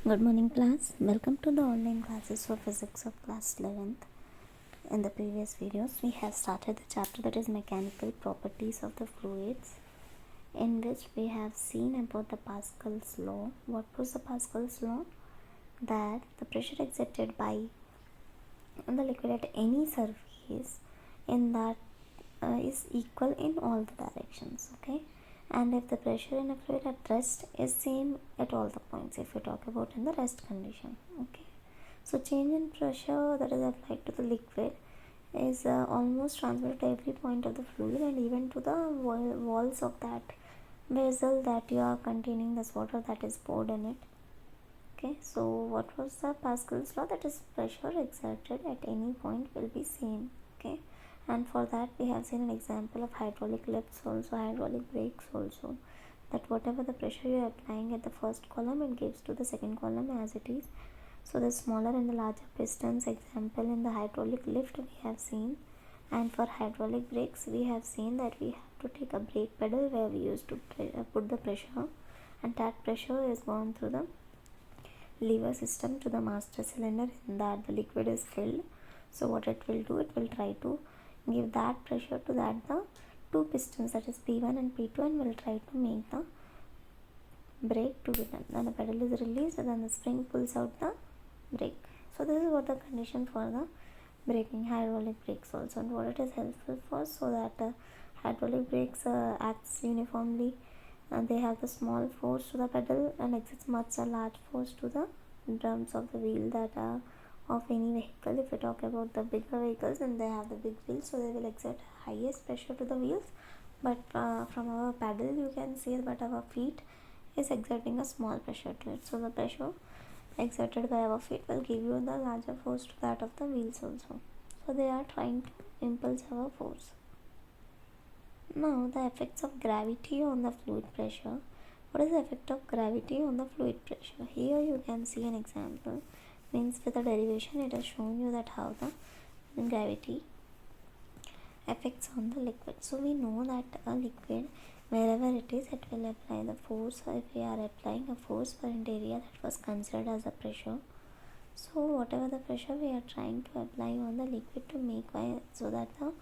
Good morning class. Welcome to the online classes for physics of class 11th. In the previous videos we have started the chapter that is mechanical properties of the fluids, in which we have seen about the Pascal's law. What was the Pascal's law? That the pressure exerted by the liquid at any surface in that is equal in all the directions, okay? And if the pressure in a fluid at rest is same at all the points, if we talk about in the rest condition, okay? So change in pressure that is applied to the liquid is almost transferred to every point of the fluid and even to the walls of that vessel that you are containing this water that is poured in it. Okay, so what was the Pascal's law? That is pressure exerted at any point will be same. Okay, and for that we have seen an example of hydraulic lifts, also hydraulic brakes also, that whatever the pressure you are applying at the first column, it gives to the second column as it is. So the smaller and the larger pistons, example in the hydraulic lift we have seen, and for hydraulic brakes we have seen that we have to take a brake pedal where we used to put the pressure, and that pressure is gone through the lever system to the master cylinder in that the liquid is filled. So what it will do, it will try to give that pressure to that the two pistons, that is P1 and P2, and will try to make the brake to be done. Then the pedal is released and then the spring pulls out the brake. So this is what the condition for the braking hydraulic brakes also, and what it is helpful for, so that hydraulic brakes acts uniformly, and they have the small force to the pedal and exerts much a large force to the drums of the wheel that are of any vehicle. If we talk about the bigger vehicles, and they have the big wheels, so they will exert highest pressure to the wheels, but from our pedal you can see that our feet is exerting a small pressure to it. So the pressure exerted by our feet will give you the larger force to that of the wheels also. So they are trying to impulse our force. Now the effects of gravity on the fluid pressure. What is the effect of gravity on the fluid pressure? Here you can see an example. Means with the derivation it has shown you that how the gravity affects on the liquid. So we know that a liquid, wherever it is, it will apply the force. So if we are applying a force for an area that was considered as a pressure, so whatever the pressure we are trying to apply on the liquid to make so that the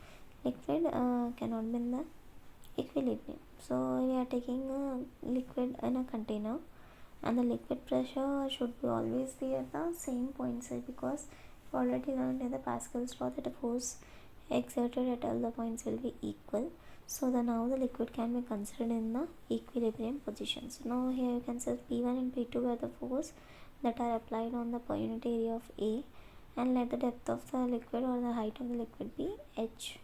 liquid cannot be in the equilibrium. So we are taking a liquid in a container, and the liquid pressure should be always be at the same point, say, because we already learned in the Pascal's law that the force exerted at all the points will be equal. So now the liquid can be considered in the equilibrium position. So now here you can say P1 and P2 were the force that are applied on the per unit area of A, and let the depth of the liquid or the height of the liquid be h.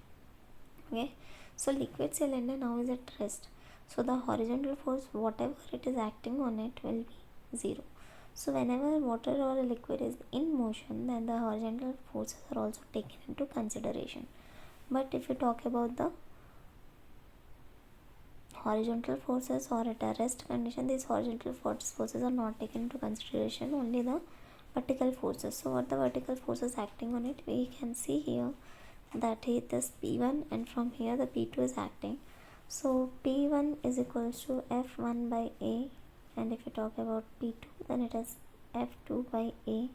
Okay, so liquid cylinder now is at rest, so the horizontal force whatever it is acting on it will be 0. So whenever water or a liquid is in motion, then the horizontal forces are also taken into consideration. But if you talk about the horizontal forces or at a rest condition, these horizontal forces are not taken into consideration, only the vertical forces. So what the vertical forces acting on it, we can see here that it is P1, and from here the P2 is acting. So P1 is equals to F1 by A, and if you talk about P2, then it is F2 by A.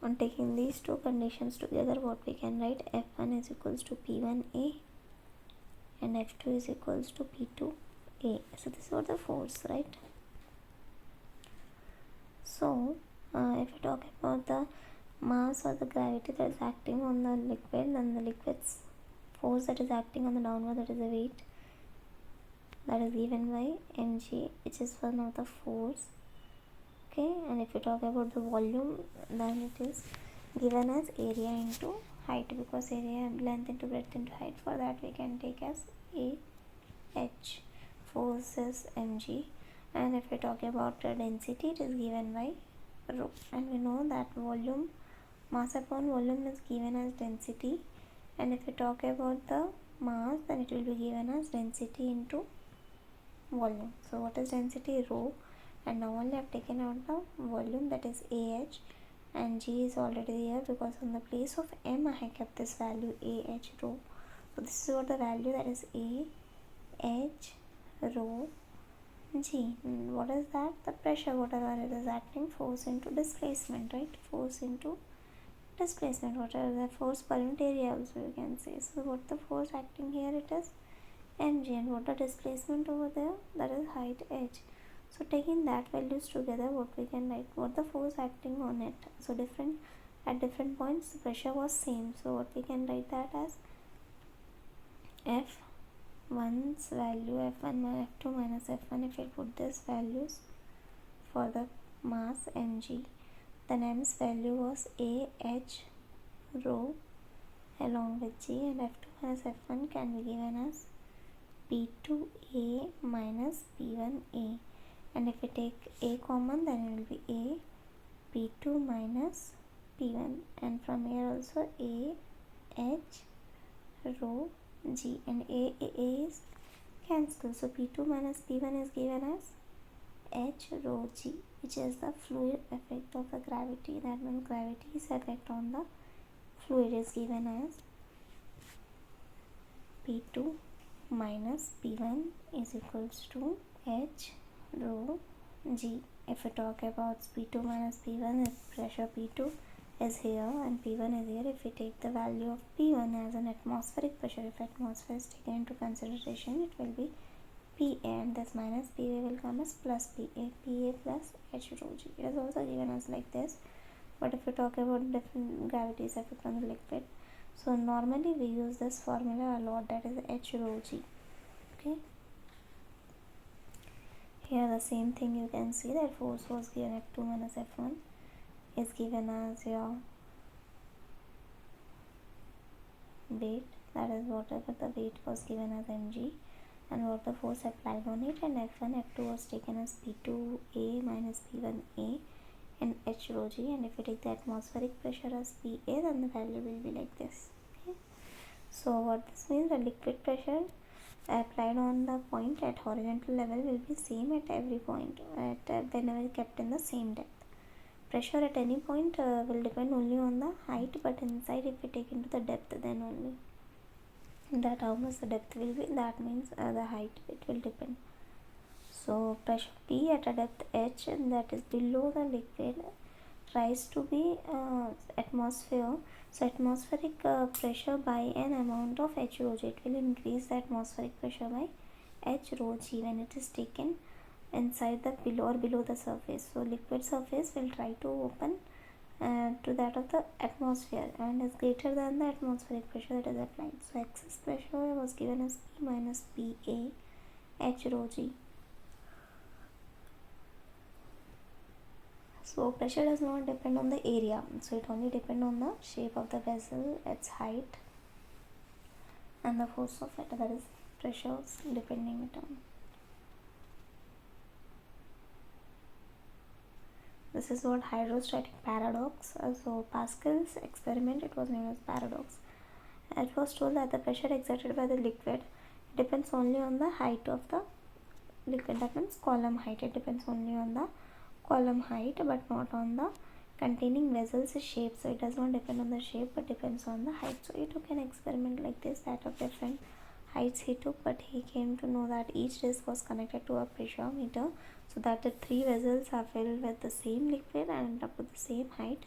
On taking these two conditions together, what we can write, F1 is equals to P1A and F2 is equals to P2A. So this is what the force, right? So if you talk about the mass or the gravity that is acting on the liquid, then the liquid's force that is acting on the downward, that is the weight, that is given by mg, which is one of the force. Okay, and if you talk about the volume, then it is given as area into height, because area length into breadth into height. For that we can take as A h, force is mg, and if we talk about density, it is given by rho, and we know that volume, mass upon volume is given as density, and if we talk about the mass, then it will be given as density into volume. So what is density? Rho, and now only I have taken out the volume, that is Ah, and G is already there because in the place of M I have kept this value Ah rho. So this is what the value, that is Ah rho G. What is that? The pressure, whatever it is acting, force into displacement, right? Force into displacement, whatever the force per unit area also you can say. So what the force acting here, it is mg, and what the displacement over there, that is height h. So taking that values together, what we can write, what the force acting on it. So different at different points the pressure was same, so what we can write that as f1's value, f1 minus f2 minus f1. If we put this values for the mass mg, then m's value was a h rho along with g, and f2 minus f1 can be given as P2A minus P1A, and if we take A common, then it will be A P2 minus P1, and from here also A H rho G, and A is cancelled, so P2 minus P1 is given as H rho G, which is the fluid effect of the gravity. That means gravity's effect on the fluid is given as P2 minus P1 is equals to H rho G. If we talk about P2 minus P1, if pressure P2 is here and P1 is here, if we take the value of P1 as an atmospheric pressure, if atmosphere is taken into consideration, it will be PA, and this minus PA will come as plus PA, PA plus H rho G. It is also given as like this, but if we talk about different gravity's effect on the liquid, so normally we use this formula a lot, that is H rho G. Okay. Here the same thing you can see, that force was given F2 minus F1 is given as your weight, that is whatever the weight was given as mg, and what the force applied on it, and F1, F2 was taken as P2A minus P1A and H rho G, and if we take the atmospheric pressure as PA, then the value will be like this. Okay. So what this means, the liquid pressure applied on the point at horizontal level will be same at every point at whenever kept in the same depth. Pressure at any point will depend only on the height, but inside if we take into the depth, then only that how much the depth will be, that means the height, it will depend. So pressure P at a depth h, and that is below the liquid, rise to be atmosphere. So atmospheric pressure by an amount of H rho G, it will increase the atmospheric pressure by H rho G when it is taken inside the below the surface. So liquid surface will try to open to that of the atmosphere and is greater than the atmospheric pressure that is applied. So excess pressure was given as P minus PA H rho G. So pressure does not depend on the area, so it only depends on the shape of the vessel, its height, and the force of it, that is pressures depending it on. This is what hydrostatic paradox. So Pascal's experiment, it was known as paradox. It was told that the pressure exerted by the liquid depends only on the height of the liquid, that means column height. It depends only on the column height but not on the containing vessel's shape. So it does not depend on the shape but depends on the height. So he took an experiment like this, that of different heights he took, but he came to know that each disc was connected to a pressure meter, so that the three vessels are filled with the same liquid and up to the same height,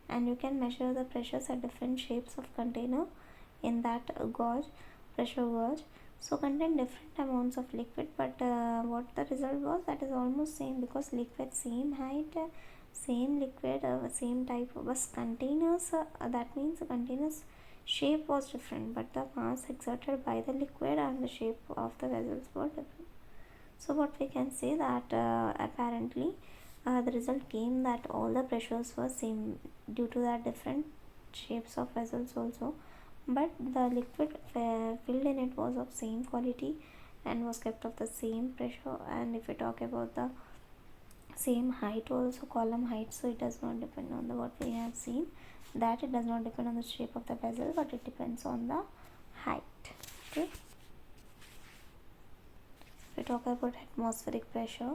and you can measure the pressures at different shapes of container in that pressure gauge. So contain different amounts of liquid, but what the result was, that is almost same, because liquid same height, same liquid, same type, but containers, that means the containers shape was different, but the mass exerted by the liquid and the shape of the vessels were different. So what we can say, that apparently the result came that all the pressures were same due to that different shapes of vessels also, but the liquid filled in it was of same quality and was kept of the same pressure. And if we talk about the same height also, column height, so it does not depend on the what we have seen, that it does not depend on the shape of the vessel but it depends on the height. Okay, if we talk about atmospheric pressure,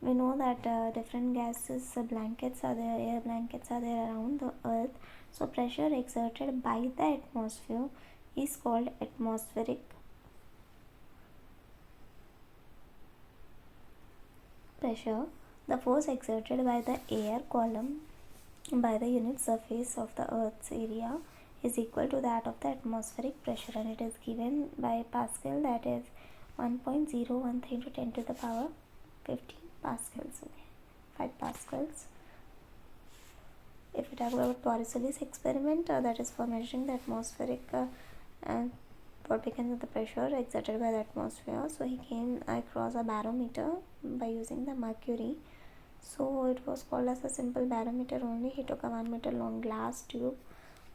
we know that different gases blankets are there, air blankets are there around the earth. So pressure exerted by the atmosphere is called atmospheric pressure, the force exerted by the air column by the unit surface of the Earth's area is equal to that of the atmospheric pressure, and it is given by Pascal, that is 1.013 into 10 to the power 15 pascals. Okay, 5 pascals. If we talk about Porosilis experiment, that is for measuring the atmospheric what becomes the pressure exerted by the atmosphere. So he came across a barometer by using the mercury. So it was called as a simple barometer only. He took a 1 meter long glass tube,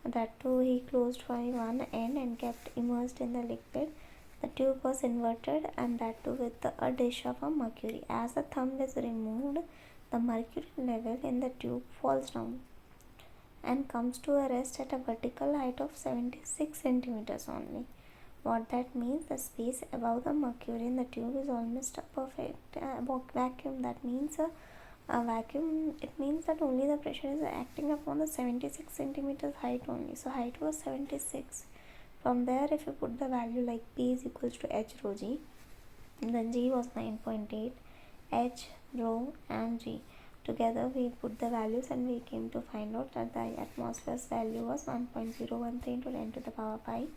that too he closed by one end and kept immersed in the liquid. The tube was inverted, and that too with a dish of a mercury. As the thumb is removed, the mercury level in the tube falls down and comes to a rest at a vertical height of 76 centimeters only. What that means, the space above the mercury in the tube is almost a perfect vacuum. That means a vacuum, it means that only the pressure is acting upon the 76 centimeters height only. So height was 76. From there, if you put the value like P is equals to H rho G, then G was 9.8, H, rho and G. Together we put the values and we came to find out that the atmosphere's value was 1.013 into 10 to the power 5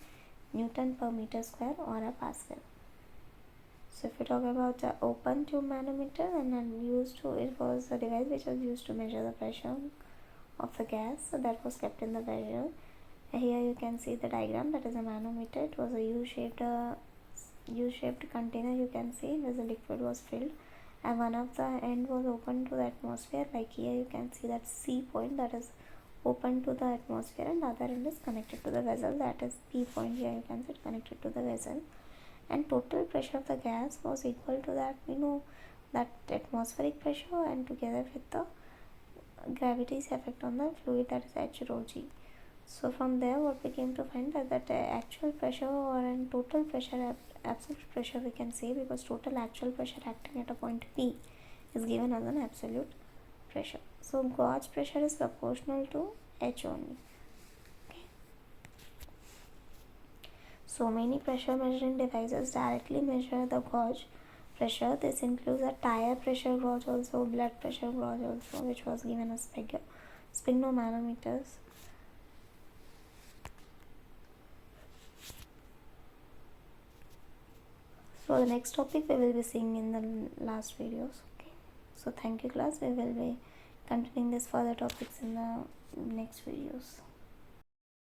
Newton per meter square, or a Pascal. So if we talk about the open tube manometer, and it was a device which was used to measure the pressure of the gas, so that was kept in the vessel. Here you can see the diagram, that is a manometer. It was a U-shaped container, you can see, where the liquid was filled, and one of the end was open to the atmosphere. Like here you can see that C point, that is open to the atmosphere, and the other end is connected to the vessel, that is P point. Here you can see it connected to the vessel, and total pressure of the gas was equal to that, that atmospheric pressure, and together with the gravity's effect on the fluid, that is H rho G. So from there what we came to find that actual pressure, or in total pressure, absolute pressure we can say, because total actual pressure acting at a point P is given as an absolute pressure. So gauge pressure is proportional to H only. Okay. So many pressure measuring devices directly measure the gauge pressure. This includes a tire pressure gauge also, blood pressure gauge also, which was given as sphygmomanometers. So the next topic we will be seeing in the last videos. Okay. So thank you class. We will be continuing this further topics in the next videos.